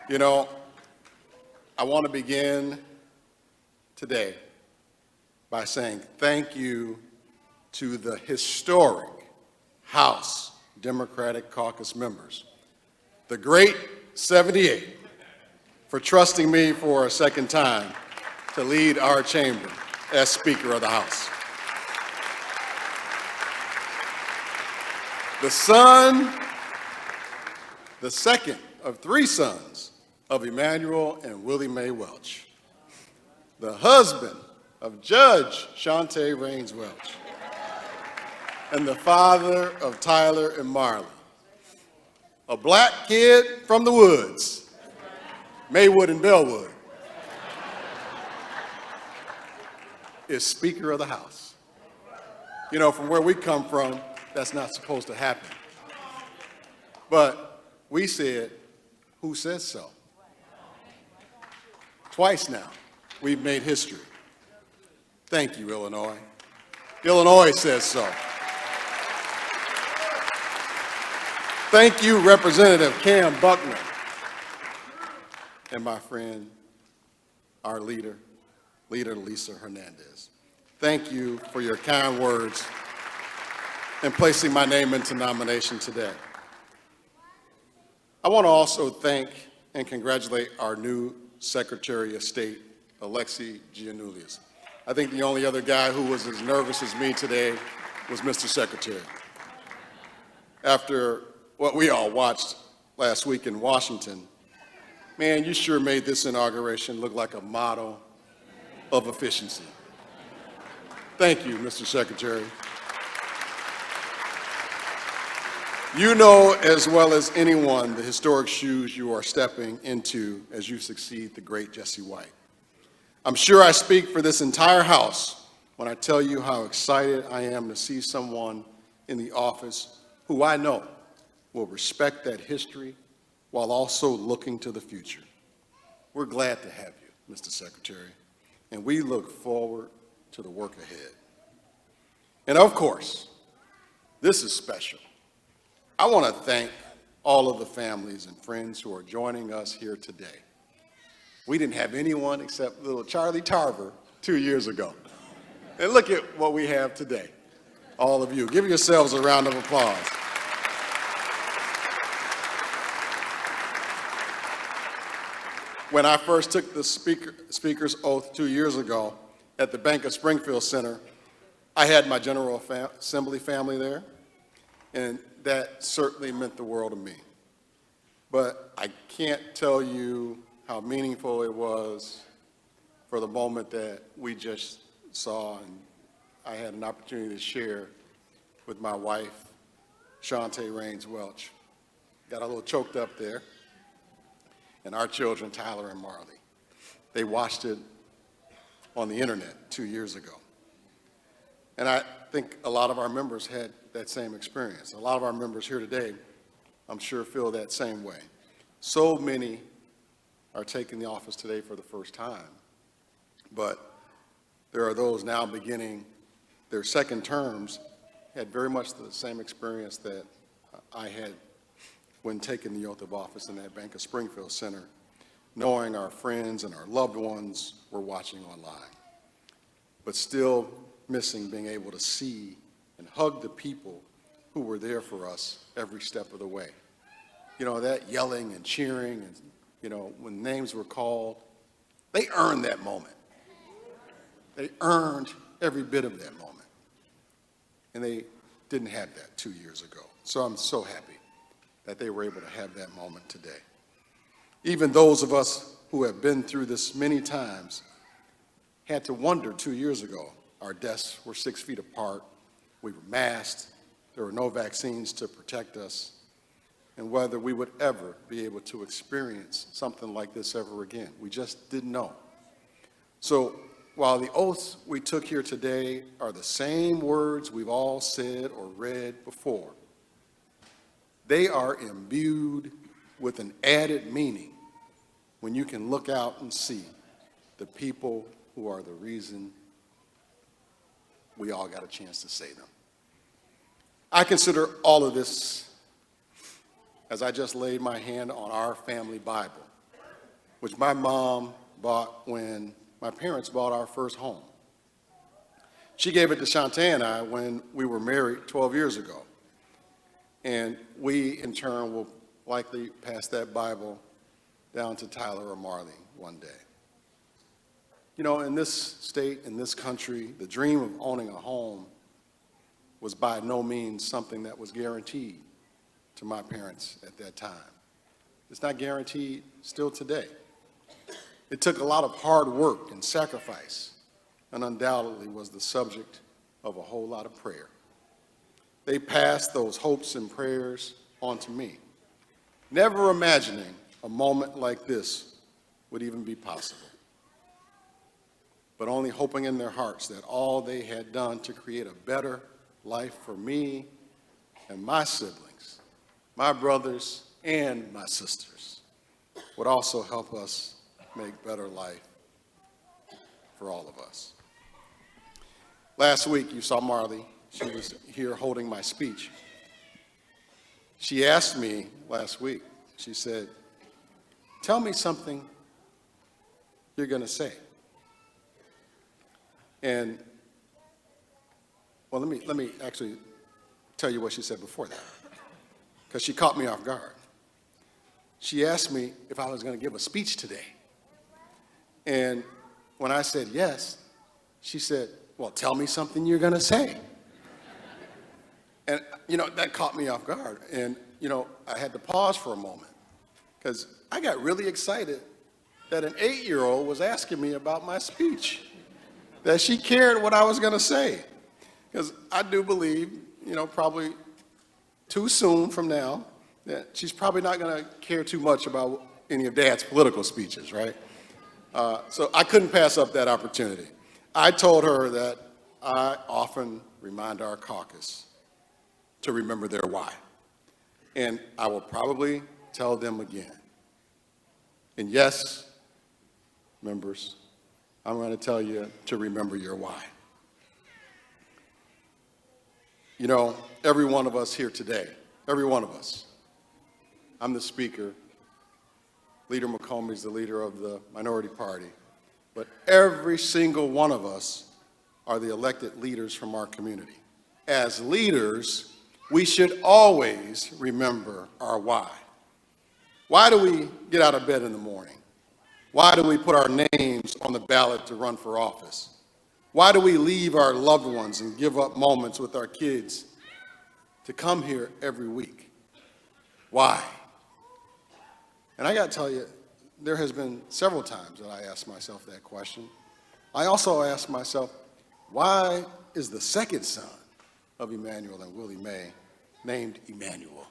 You know, I want to begin today by saying thank you to the historic House Democratic Caucus members, the great 78, for trusting me for a second time to lead our chamber as Speaker of the House. The second of three sons of Emmanuel and Willie Mae Welch, the husband of Judge Shante Raines Welch, and the father of Tyler and Marley, a black kid from the woods, Maywood and Bellwood, is Speaker of the House. You know, from where we come from, that's not supposed to happen. But we said, who says so? Twice now, we've made history. Thank you, Illinois. Illinois says so. Thank you, Representative Cam Buckner, and my friend, our leader Lisa Hernandez. Thank you for your kind words and placing my name into nomination today. I want to also thank and congratulate our new Secretary of State, Alexi Giannoulias. I think the only other guy who was as nervous as me today was Mr. Secretary. After what we all watched last week in Washington, man, you sure made this inauguration look like a model of efficiency. Thank you, Mr. Secretary. You know as well as anyone the historic shoes you are stepping into as you succeed the great Jesse White. I'm sure I speak for this entire House when I tell you how excited I am to see someone in the office who I know will respect that history while also looking to the future. We're glad to have you, Mr. Secretary, and we look forward to the work ahead. And of course, this is special. I want to thank all of the families and friends who are joining us here today. We didn't have anyone except little Charlie Tarver 2 years ago. And look at what we have today. All of you, give yourselves a round of applause. When I first took the speaker's oath 2 years ago at the Bank of Springfield Center, I had my General Assembly family there, and that certainly meant the world to me. But I can't tell you how meaningful it was for the moment that we just saw, and I had an opportunity to share with my wife, Shante Raines Welch. Got a little choked up there. And our children, Tyler and Marley. They watched it on the internet 2 years ago. And I think a lot of our members had that same experience. A lot of our members here today, I'm sure, feel that same way. So many are taking the office today for the first time, but there are those now beginning their second terms, had very much the same experience that I had when taking the oath of office in that Bank of Springfield Center, knowing our friends and our loved ones were watching online, but still missing being able to see and hug the people who were there for us every step of the way. You know, that yelling and cheering and, you know, when names were called, they earned that moment. They earned every bit of that moment. And they didn't have that 2 years ago. So I'm so happy that they were able to have that moment today. Even those of us who have been through this many times had to wonder 2 years ago. Our desks were 6 feet apart, we were masked, there were no vaccines to protect us, and whether we would ever be able to experience something like this ever again. We just didn't know. So while the oaths we took here today are the same words we've all said or read before, they are imbued with an added meaning when you can look out and see the people who are the reason we all got a chance to say them. I consider all of this, as I just laid my hand on our family Bible, which my mom bought when my parents bought our first home. She gave it to Shantae and I when we were married 12 years ago. And we, in turn, will likely pass that Bible down to Tyler or Marley one day. You know, in this state, in this country, the dream of owning a home was by no means something that was guaranteed to my parents at that time. It's not guaranteed still today. It took a lot of hard work and sacrifice, and undoubtedly was the subject of a whole lot of prayer. They passed those hopes and prayers on to me, never imagining a moment like this would even be possible, but only hoping in their hearts that all they had done to create a better life for me and my siblings, my brothers and my sisters, would also help us make better life for all of us. Last week, you saw Marley. She was here holding my speech. She asked me last week, she said, "Tell me something you're going to say." And, well, let me actually tell you what she said before that, because she caught me off guard. She asked me if I was going to give a speech today. And when I said yes, she said, "Well, tell me something you're going to say." And, you know, that caught me off guard. And, you know, I had to pause for a moment, because I got really excited that an 8-year-old was asking me about my speech, that she cared what I was going to say. Because I do believe, you know, probably too soon from now, that she's probably not going to care too much about any of Dad's political speeches, right? So I couldn't pass up that opportunity. I told her that I often remind our caucus to remember their why. And I will probably tell them again. And yes, members, I'm going to tell you to remember your why. You know, every one of us here today, every one of us, I'm the speaker, Leader McCombie's the leader of the minority party, but every single one of us are the elected leaders from our community. As leaders, we should always remember our why. Why do we get out of bed in the morning? Why do we put our names on the ballot to run for office? Why do we leave our loved ones and give up moments with our kids to come here every week? Why? And I got to tell you, there has been several times that I asked myself that question. I also asked myself, why is the second son of Emmanuel and Willie Mae named Emmanuel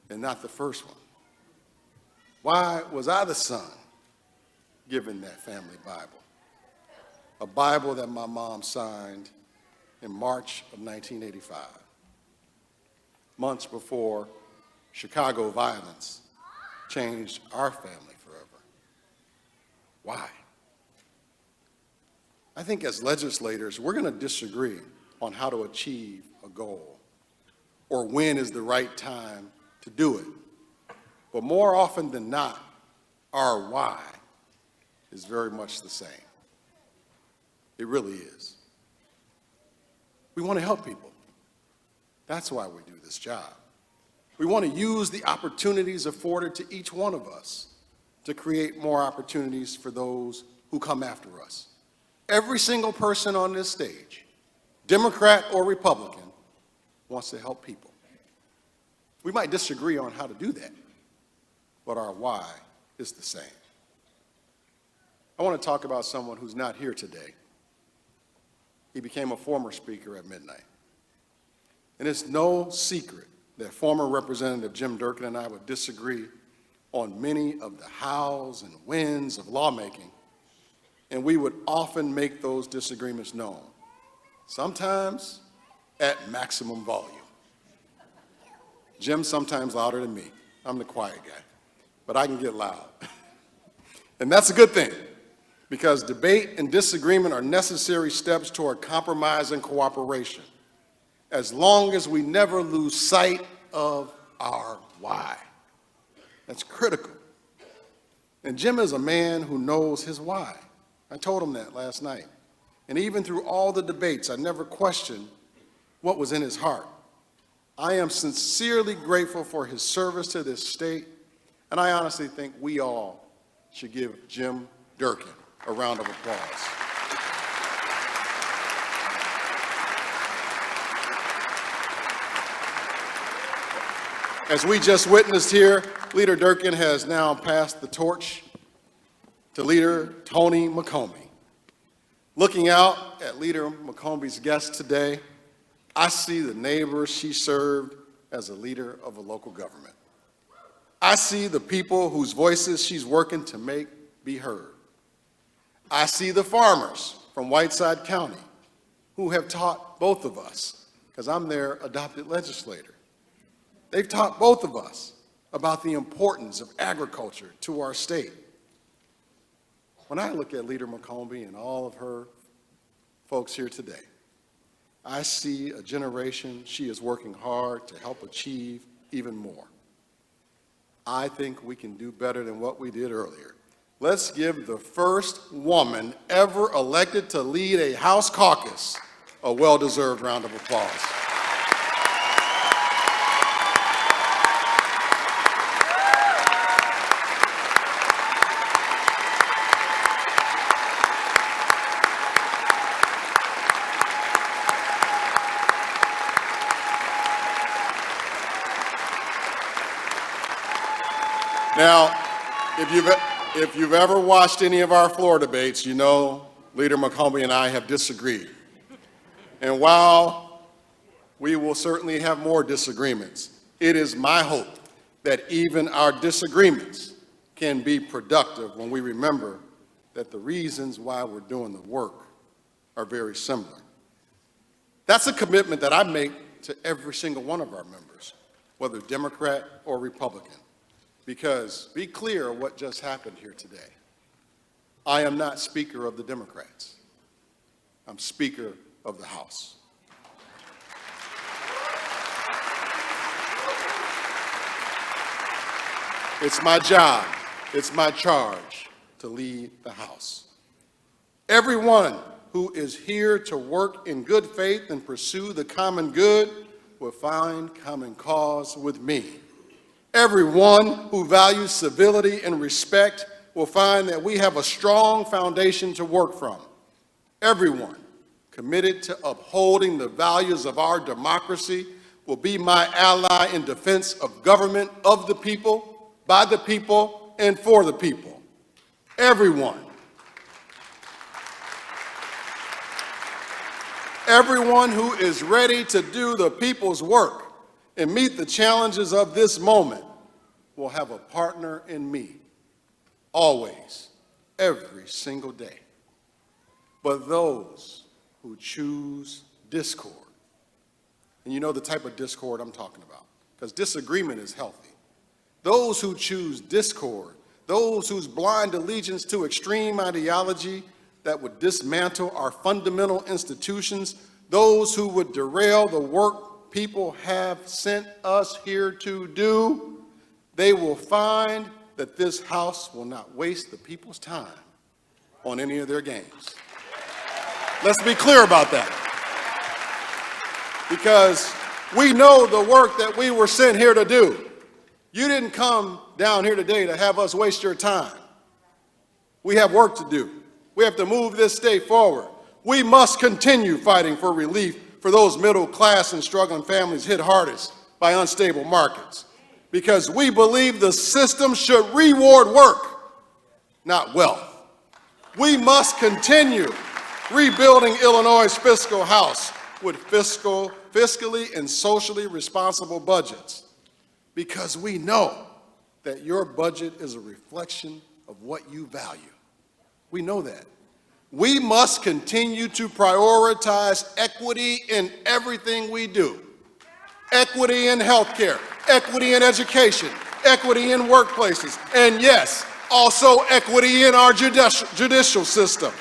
and not the first one? Why was I the son given that family Bible? A Bible that my mom signed in March of 1985, months before Chicago violence changed our family forever. Why? I think as legislators, we're going to disagree on how to achieve a goal or when is the right time to do it. But more often than not, our why is very much the same. It really is. We want to help people. That's why we do this job. We want to use the opportunities afforded to each one of us to create more opportunities for those who come after us. Every single person on this stage, Democrat or Republican, wants to help people. We might disagree on how to do that, but our why is the same. I want to talk about someone who's not here today. He became a former speaker at midnight. And it's no secret that former Representative Jim Durkin and I would disagree on many of the hows and whens of lawmaking, and we would often make those disagreements known, sometimes at maximum volume. Jim's sometimes louder than me. I'm the quiet guy, but I can get loud. And that's a good thing, because debate and disagreement are necessary steps toward compromise and cooperation, as long as we never lose sight of our why. That's critical. And Jim is a man who knows his why. I told him that last night. And even through all the debates, I never questioned what was in his heart. I am sincerely grateful for his service to this state, and I honestly think we all should give Jim Durkin a round of applause. As we just witnessed here, Leader Durkin has now passed the torch to Leader Tony McCombie. Looking out at Leader McCombie's guests today, I see the neighbors she served as a leader of a local government. I see the people whose voices she's working to make be heard. I see the farmers from Whiteside County who have taught both of us, because I'm their adopted legislator. They've taught both of us about the importance of agriculture to our state. When I look at Leader McCombie and all of her folks here today, I see a generation she is working hard to help achieve even more. I think we can do better than what we did earlier. Let's give the first woman ever elected to lead a House caucus a well-deserved round of applause. Now, if you've ever watched any of our floor debates, you know Leader McCombie and I have disagreed. And while we will certainly have more disagreements, it is my hope that even our disagreements can be productive when we remember that the reasons why we're doing the work are very similar. That's a commitment that I make to every single one of our members, whether Democrat or Republican. Because be clear what just happened here today. I am not Speaker of the Democrats. I'm Speaker of the House. It's my job, it's my charge to lead the House. Everyone who is here to work in good faith and pursue the common good will find common cause with me. Everyone who values civility and respect will find that we have a strong foundation to work from. Everyone committed to upholding the values of our democracy will be my ally in defense of government of the people, by the people, and for the people. Everyone. Everyone who is ready to do the people's work and meet the challenges of this moment will have a partner in me, always, every single day. But those who choose discord, and you know the type of discord I'm talking about, because disagreement is healthy. Those who choose discord, those whose blind allegiance to extreme ideology that would dismantle our fundamental institutions, those who would derail the work people have sent us here to do, they will find that this House will not waste the people's time on any of their games. Let's be clear about that. Because we know the work that we were sent here to do. You didn't come down here today to have us waste your time. We have work to do. We have to move this state forward. We must continue fighting for relief for those middle class and struggling families hit hardest by unstable markets. Because we believe the system should reward work, not wealth. We must continue rebuilding Illinois' fiscal house with fiscally and socially responsible budgets. Because we know that your budget is a reflection of what you value. We know that. We must continue to prioritize equity in everything we do. Equity in healthcare, equity in education, equity in workplaces, and yes, also equity in our judicial system.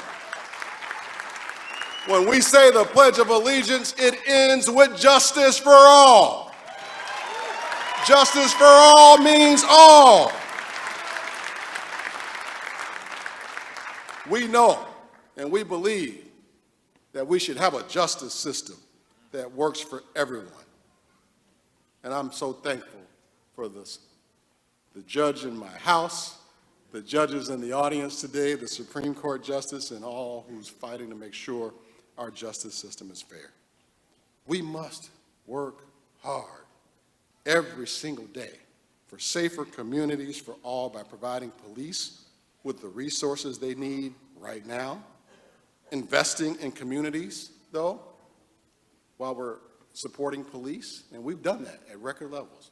When we say the Pledge of Allegiance, it ends with justice for all. Justice for all means all. We know and we believe that we should have a justice system that works for everyone. And I'm so thankful for this, the judge in my house, the judges in the audience today, the Supreme Court justice, and all who's fighting to make sure our justice system is fair. We must work hard every single day for safer communities for all by providing police with the resources they need right now, investing in communities, though, while we're supporting police, and we've done that at record levels.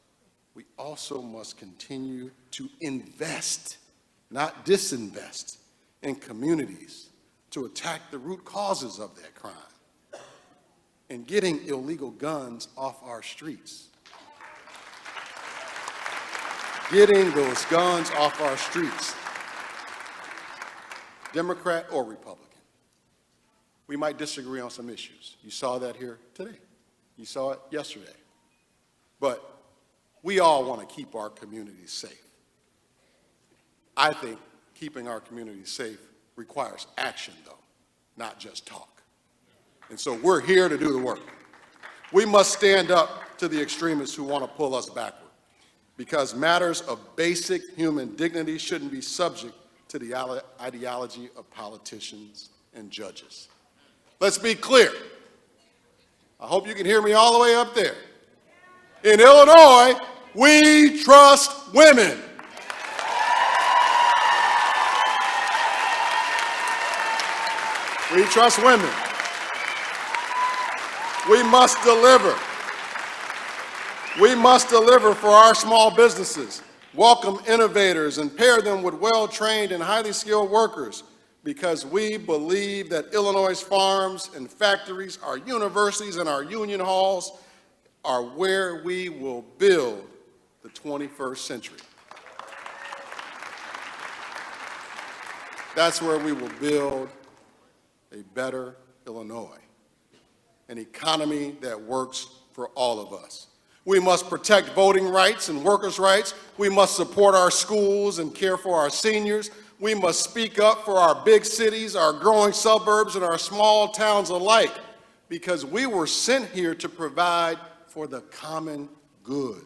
We also must continue to invest, not disinvest, in communities to attack the root causes of that crime and getting illegal guns off our streets. Getting those guns off our streets, Democrat or Republican. We might disagree on some issues. You saw that here today. You saw it yesterday. But we all want to keep our communities safe. I think keeping our communities safe requires action, though, not just talk. And so we're here to do the work. We must stand up to the extremists who want to pull us backward, because matters of basic human dignity shouldn't be subject to the ideology of politicians and judges. Let's be clear. I hope you can hear me all the way up there. In Illinois, we trust women. We trust women. We must deliver. We must deliver for our small businesses, welcome innovators, and pair them with well-trained and highly skilled workers, because we believe that Illinois' farms and factories, our universities and our union halls are where we will build the 21st century. That's where we will build a better Illinois, an economy that works for all of us. We must protect voting rights and workers' rights. We must support our schools and care for our seniors. We must speak up for our big cities, our growing suburbs, and our small towns alike, because we were sent here to provide for the common good,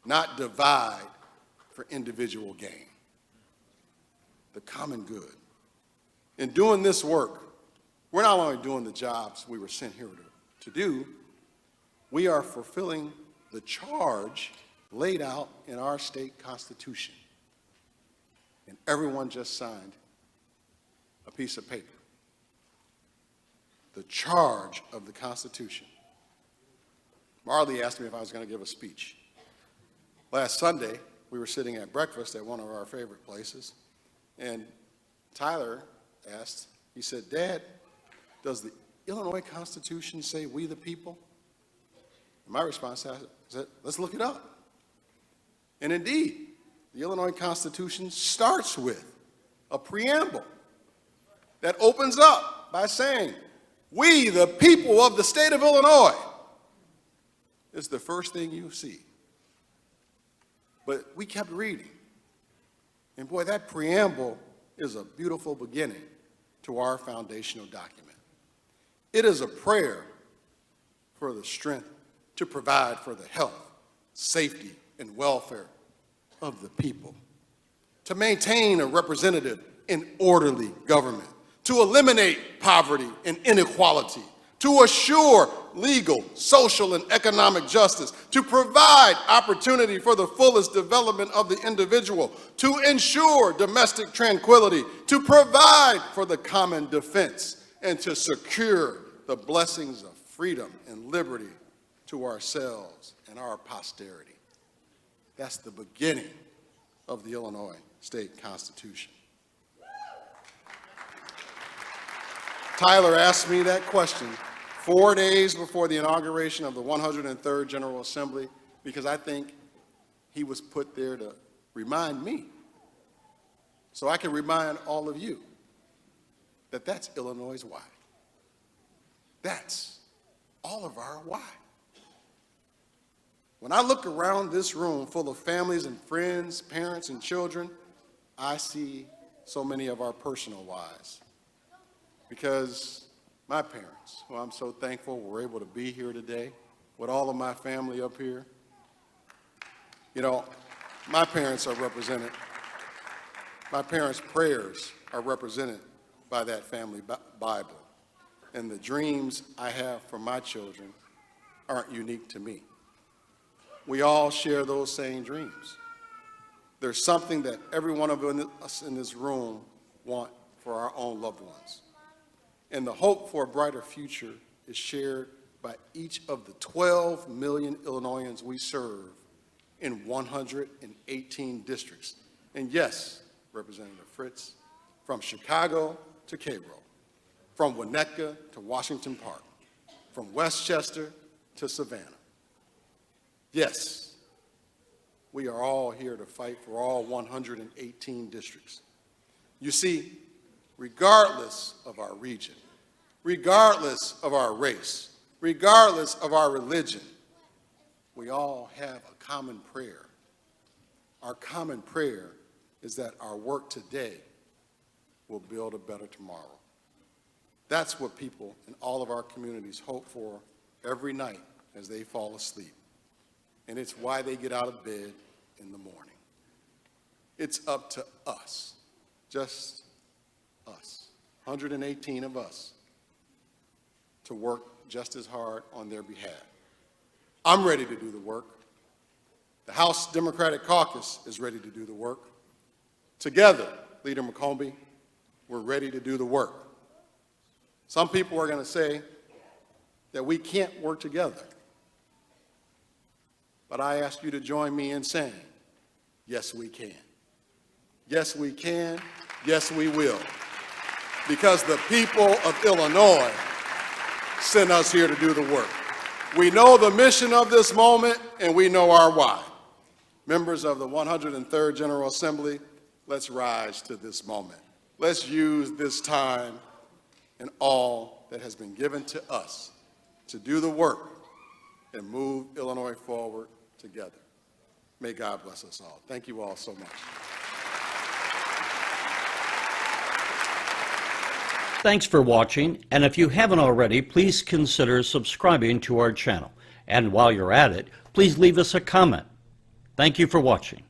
not divide for individual gain. The common good. In doing this work, we're not only doing the jobs we were sent here to do, we are fulfilling the charge laid out in our state constitution. And everyone just signed a piece of paper. The charge of the Constitution. Marley asked me if I was going to give a speech. Last Sunday, we were sitting at breakfast at one of our favorite places, and Tyler asked, he said, "Dad, does the Illinois Constitution say we the people?" And my response said, let's look it up. And indeed, the Illinois Constitution starts with a preamble that opens up by saying, "We, the people of the state of Illinois." It's the first thing you see. But we kept reading. And boy, that preamble is a beautiful beginning to our foundational document. It is a prayer for the strength to provide for the health, safety, and welfare of the people, to maintain a representative and orderly government, to eliminate poverty and inequality, to assure legal, social, and economic justice, to provide opportunity for the fullest development of the individual, to ensure domestic tranquility, to provide for the common defense, and to secure the blessings of freedom and liberty to ourselves and our posterity. That's the beginning of the Illinois State Constitution. Tyler asked me that question 4 days before the inauguration of the 103rd General Assembly, because I think he was put there to remind me, so I can remind all of you that that's Illinois' why. That's all of our why. When I look around this room full of families and friends, parents and children, I see so many of our personal lives. Because my parents, who I'm so thankful were able to be here today, with all of my family up here, you know, my parents are represented, my parents' prayers are represented by that family Bible. And the dreams I have for my children aren't unique to me. We all share those same dreams. There's something that every one of us in this room want for our own loved ones. And the hope for a brighter future is shared by each of the 12 million Illinoisans we serve in 118 districts. And yes, Representative Fritz, from Chicago to Cairo, from Winnetka to Washington Park, from Westchester to Savannah. Yes, we are all here to fight for all 118 districts. You see, regardless of our region, regardless of our race, regardless of our religion, we all have a common prayer. Our common prayer is that our work today will build a better tomorrow. That's what people in all of our communities hope for every night as they fall asleep. And it's why they get out of bed in the morning. It's up to us, just us, 118 of us, to work just as hard on their behalf. I'm ready to do the work. The House Democratic Caucus is ready to do the work. Together, Leader McCombie, we're ready to do the work. Some people are going to say that we can't work together. But I ask you to join me in saying, yes, we can. Yes, we can. Yes, we will. Because the people of Illinois sent us here to do the work. We know the mission of this moment, and we know our why. Members of the 103rd General Assembly, let's rise to this moment. Let's use this time and all that has been given to us to do the work and move Illinois forward together. May God bless us all. Thank you all so much. Thanks for watching, and if you haven't already, please consider subscribing to our channel. And while you're at it, please leave us a comment. Thank you for watching.